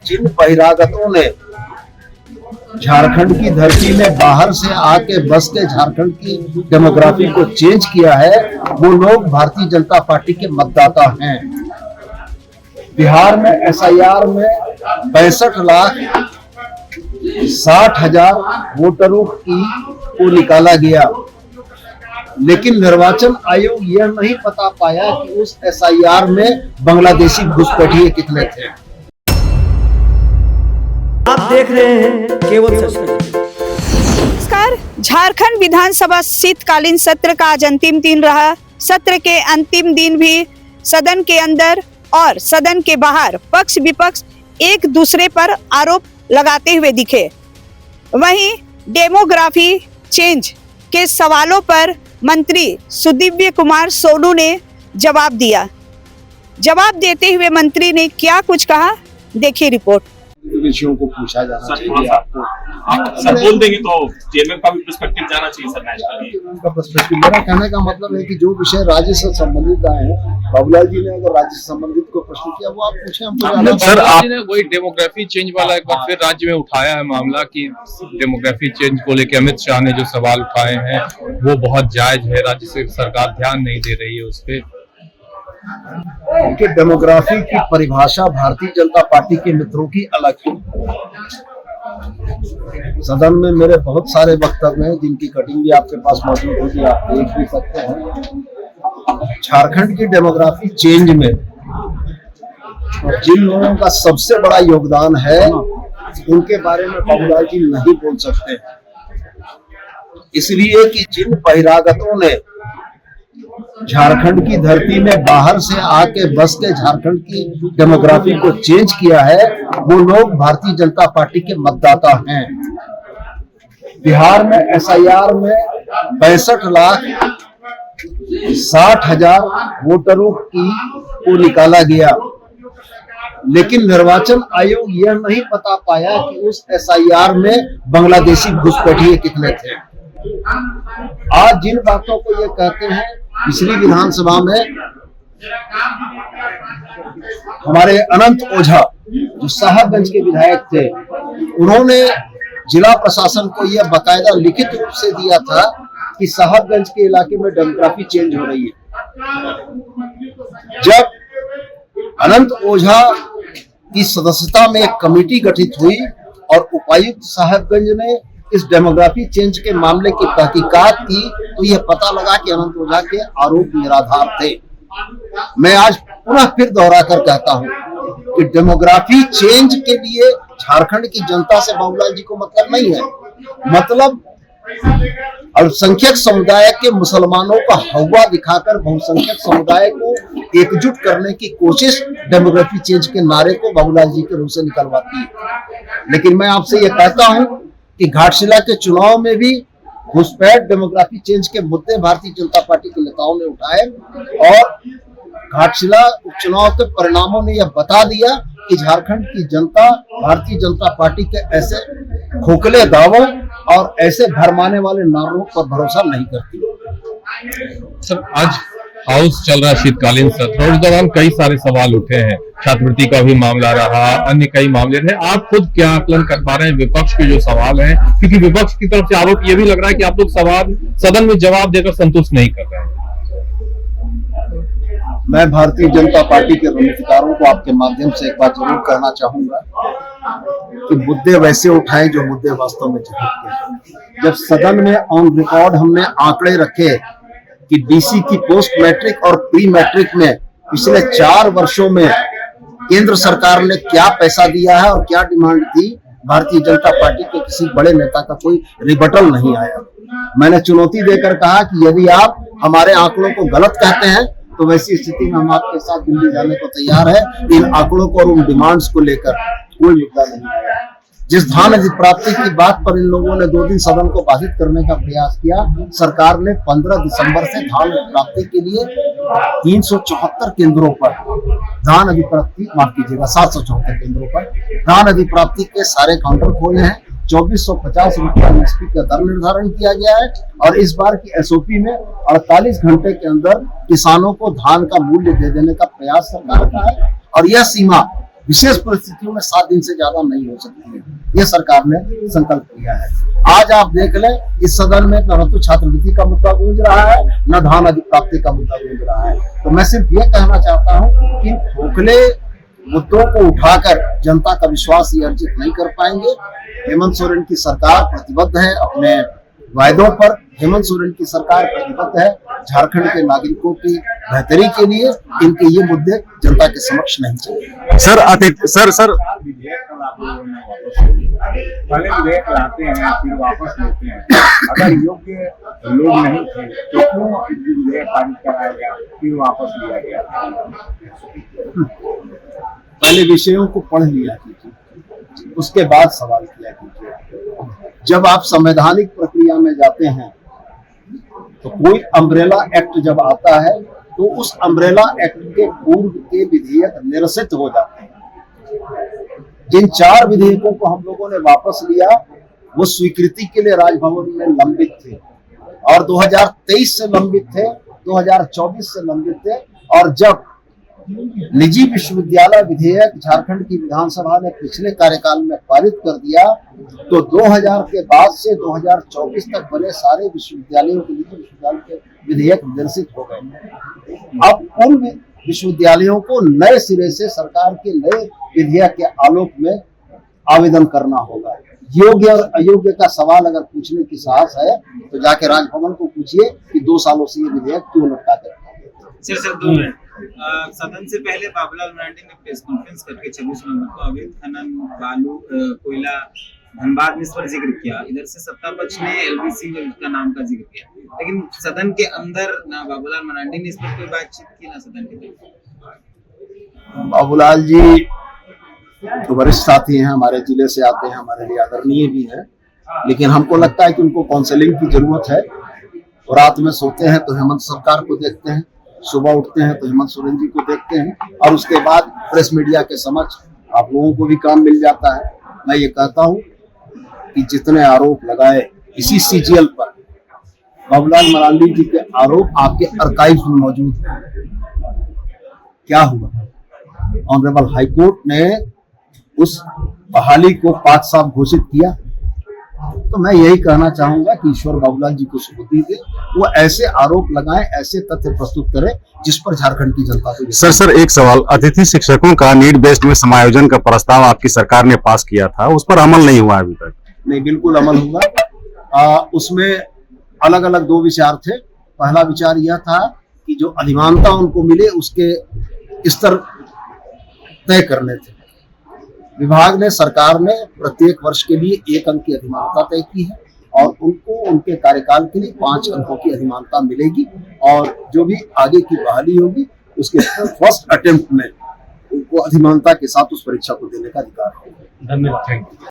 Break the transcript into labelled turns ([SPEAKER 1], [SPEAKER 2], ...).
[SPEAKER 1] जिन बहिरागतों ने झारखंड की धरती में बाहर से आके बस के झारखंड की डेमोग्राफी को चेंज किया है, वो लोग भारतीय जनता पार्टी के मतदाता हैं। बिहार में एसआईआर में 65,60,000 वोटरों को निकाला गया, लेकिन निर्वाचन आयोग यह नहीं बता पाया कि उस एसआईआर में बांग्लादेशी घुसपैठिए कितने थे।
[SPEAKER 2] आप देख रहे हैं केवल सच।
[SPEAKER 3] नमस्कार। झारखंड विधानसभा शीतकालीन सत्र का आज अंतिम दिन रहा। सत्र के अंतिम दिन भी सदन के अंदर और सदन के बाहर पक्ष विपक्ष एक दूसरे पर आरोप लगाते हुए दिखे। वहीं डेमोग्राफी चेंज के सवालों पर मंत्री सुदीव्य कुमार सोनू ने जवाब दिया। जवाब देते हुए मंत्री ने क्या कुछ कहा, देखिए रिपोर्ट।
[SPEAKER 1] विषयों को पूछा जाना चाहिए। आपको
[SPEAKER 4] सर बोल देंगे तो चेयरमैन का भी पर्सपेक्टिव जाना चाहिए सर नेशनली।
[SPEAKER 1] उनका पर्सपेक्टिव, मेरा कहने का मतलब है कि जो विषय राज्य से संबंधित आए हैं, बाबूलाल जी ने अगर राज्य से संबंधित को प्रश्न किया वो आप पूछे, हम
[SPEAKER 5] सर आपने वही डेमोग्राफी चेंज वाला एक बार फिर राज्य में उठाया है मामला कि डेमोग्राफी चेंज को लेकर अमित शाह ने जो सवाल उठाए हैं वो बहुत जायज है, राज्य से सरकार ध्यान नहीं दे रही है उस पर।
[SPEAKER 1] उनके डेमोग्राफी की परिभाषा भारतीय जनता पार्टी के मित्रों की अलग है। सदन में मेरे बहुत सारे वक्तव्य हैं जिनकी कटिंग भी आपके पास मौजूद होगी, आप देख भी सकते हैं। झारखंड की डेमोग्राफी चेंज में जिन लोगों का सबसे बड़ा योगदान है उनके बारे में बाबूलाल जी नहीं बोल सकते, इसलिए कि जिन बहिरागतों ने झारखंड की धरती में बाहर से आके बस के झारखंड की डेमोग्राफी को चेंज किया है, वो लोग भारतीय जनता पार्टी के मतदाता हैं। बिहार में एसआईआर में 65,60,000 वोटरों को निकाला गया, लेकिन निर्वाचन आयोग यह नहीं बता पाया कि उस एसआईआर में बांग्लादेशी घुसपैठिए कितने थे। आज जिन बातों को ये कहते हैं, पिछली विधानसभा में हमारे अनंत ओझा जो साहबगंज के विधायक थे, उन्होंने जिला प्रशासन को यह बाकायदा लिखित रूप से दिया था कि साहबगंज के इलाके में डेमोग्राफी चेंज हो रही है। जब अनंत ओझा की सदस्यता में एक कमेटी गठित हुई और उपायुक्त साहबगंज ने इस डेमोग्राफी चेंज के मामले की तहकीकात की, तो यह पता लगा कि अनंत ओझा के आरोप निराधार थे। मैं आज पुनः फिर दोहरा कर कहता हूं कि डेमोग्राफी चेंज के लिए झारखंड की जनता से बाबूलाल जी को मतलब नहीं है। मतलब अल्पसंख्यक समुदाय के मुसलमानों का हवा दिखाकर बहुसंख्यक समुदाय को एकजुट करने की कोशिश डेमोग्राफी चेंज के नारे को बाबूलाल जी के रूप से निकलवाती है। लेकिन मैं आपसे यह कहता हूं कि घाटशिला के चुनाव में भी घुसपैठ डेमोग्राफी चेंज के मुद्दे भारतीय जनता पार्टी के नेताओं ने उठाए और घाटशिला उपचुनाव के परिणामों ने यह बता दिया कि झारखंड की जनता भारतीय जनता पार्टी के ऐसे खोखले दावों और ऐसे भरमाने वाले नारों पर भरोसा नहीं करती।
[SPEAKER 5] सर आज हाउस चल रहा शीतकालीन सत्र, उस दौरान कई सारे सवाल उठे हैं, छात्रवृत्ति का भी मामला रहा, अन्य कई मामले रहे। आप खुद क्या आकलन कर पा रहे हैं विपक्ष के जो सवाल हैं, क्योंकि विपक्ष की तरफ से आरोप ये भी लग रहा है कि आप लोग सवाल सदन में जवाब देकर संतुष्ट नहीं कर रहे हैं।
[SPEAKER 1] मैं भारतीय जनता पार्टी के रमितदारों को आपके माध्यम से एक बात जरूर कहना चाहूंगा कि मुद्दे वैसे उठाएं जो मुद्दे वास्तव में झटके। जब सदन में ऑन रिकॉर्ड हमने आंकड़े रखे कि डीसी की पोस्ट मैट्रिक और प्री मैट्रिक में पिछले 4 वर्षों में केंद्र सरकार ने क्या पैसा दिया है और क्या डिमांड थी, भारतीय जनता पार्टी के किसी बड़े नेता का कोई रिबटल नहीं आया। मैंने चुनौती देकर कहा कि यदि आप हमारे आंकड़ों को गलत कहते हैं तो वैसी स्थिति में हम आपके साथ दिल्ली जाने को तैयार है। इन आंकड़ों को और उन डिमांड्स को लेकर कोई मुद्दा नहीं है। जिस धान अधिप्राप्ति की बात पर इन लोगों ने 2 दिन सदन को बाधित करने का प्रयास किया, सरकार ने 15 दिसंबर से धान अधिप्राप्ति के लिए 374 केंद्रों पर धान अधिप्राप्ति, माफ कीजिएगा 774 केंद्रों पर धान अधिप्राप्ति के सारे काउंटर खोले हैं। 2450 रुपया एमएसपी का दर निर्धारण किया गया है और इस बार की एसओपी में 48 घंटे के अंदर किसानों को धान का मूल्य दे देने का प्रयास सरकार का है और यह सीमा विशेष परिस्थितियों में 7 दिन से ज्यादा नहीं हो सकती है। ये सरकार ने संकल्प लिया है। आज आप देख लें, इस सदन में न तो छात्रवृत्ति का मुद्दा गूंज रहा है, न धान अधिप्राप्ति का मुद्दा गूंज रहा है। तो मैं सिर्फ ये कहना चाहता हूँ कि खोखले मुद्दों को उठाकर जनता का विश्वास ये अर्जित नहीं कर पाएंगे। हेमंत सोरेन की सरकार प्रतिबद्ध है अपने वायदों पर। हेमंत सोरेन की सरकार प्रतिबद्ध है झारखंड के नागरिकों की बेहतरी के लिए। इनके ये मुद्दे जनता के समक्ष नहीं चाहिए।
[SPEAKER 6] सर
[SPEAKER 7] पहले विधेयक लाते हैं फिर वापस लेते हैं। अगर योग्य लोग नहीं थे तो क्यों विधेयक पारित कराया गया फिर वापस लिया गया?
[SPEAKER 1] पहले विषयों को पढ़ लिया कीजिए, उसके बाद सवाल किया कीजिए। जब आप संवैधानिक प्रक्रिया में जाते हैं तो कोई अम्ब्रेला एक्ट जब आता है तो उस अम्ब्रेला एक्ट के पूर्व के विधेयक निरसित हो जाते हैं। जिन 4 विधेयकों को हम लोगों ने वापस लिया वो स्वीकृति के लिए राजभवन में लंबित थे और 2023 से लंबित थे, 2024 से लंबित थे। और जब निजी विश्वविद्यालय विधेयक झारखंड की विधानसभा ने पिछले कार्यकाल में पारित कर दिया तो 2000 के बाद से 2024 तक बने सारे विश्वविद्यालयों के निजी विश्वविद्यालय के विधेयक निरसित हो गए। अब उन विश्वविद्यालयों को नए सिरे से सरकार के नए विधेयक के आलोक में आवेदन करना होगा। योग्य और अयोग्य का सवाल अगर पूछने की साहस है तो जाके राजभवन को पूछिए कि 2 सालों से ये विधेयक क्यों लटका कर रखा है।
[SPEAKER 8] Sir 2 minute. सदन से पहले बाबूलाल मरांडी ने प्रेस कॉन्फ्रेंस करके 26 नवंबर को अवैध खनन, बालू, कोयला, धनबाद में इस पर जिक्र किया। इधर से सत्ता पक्ष ने एलवी सिंह का नाम का जिक्र किया, लेकिन सदन के अंदर ना बाबूलाल मरांडी ने इस पर कोई बातचीत की ना सदन के अंदर।
[SPEAKER 1] बाबूलाल जी तो वरिष्ठ साथी हैं, हमारे जिले से आते हैं, हमारे लिए आदरणीय भी हैं, लेकिन हमको लगता है कि उनको काउंसलिंग की जरूरत है। और रात में सोते हैं तो हेमंत सरकार को देखते हैं, सुबह उठते हैं तो हेमंत सोरेन जी को देखते हैं और उसके बाद प्रेस मीडिया के समक्ष आप लोगों को भी काम मिल जाता है। मैं ये कहता हूं कि जितने आरोप लगाए इसी सीजीएल पर बाबूलाल मरांडी जी के आरोप आपके आर्काइव में मौजूद हैं। क्या हुआ? ऑनरेबल हाईकोर्ट ने उस बहाली को पाक साफ घोषित किया। तो मैं यही कहना चाहूंगा कि ईश्वर बाबूलाल जी को सुबुद्धि दे, वो ऐसे आरोप लगाएं, ऐसे तथ्य प्रस्तुत करें जिस पर झारखंड की जनता को।
[SPEAKER 6] सर एक सवाल, अतिथि शिक्षकों का नीड बेस्ड में समायोजन का प्रस्ताव आपकी सरकार ने पास किया था, उस पर अमल नहीं हुआ अभी तक?
[SPEAKER 1] नहीं, बिल्कुल अमल हुआ। उसमें अलग अलग 2 विचार थे। पहला विचार यह था कि जो अधिमानता उनको मिले उसके स्तर तय करने थे। विभाग ने, सरकार ने प्रत्येक वर्ष के लिए 1 अंक की अधिमानता तय की है और उनको उनके कार्यकाल के लिए 5 अंकों की अधिमानता मिलेगी और जो भी आगे की बहाली होगी उसके फर्स्ट अटेम्प्ट में उनको अधिमानता के साथ उस परीक्षा को देने का अधिकार होगा।
[SPEAKER 5] धन्यवाद।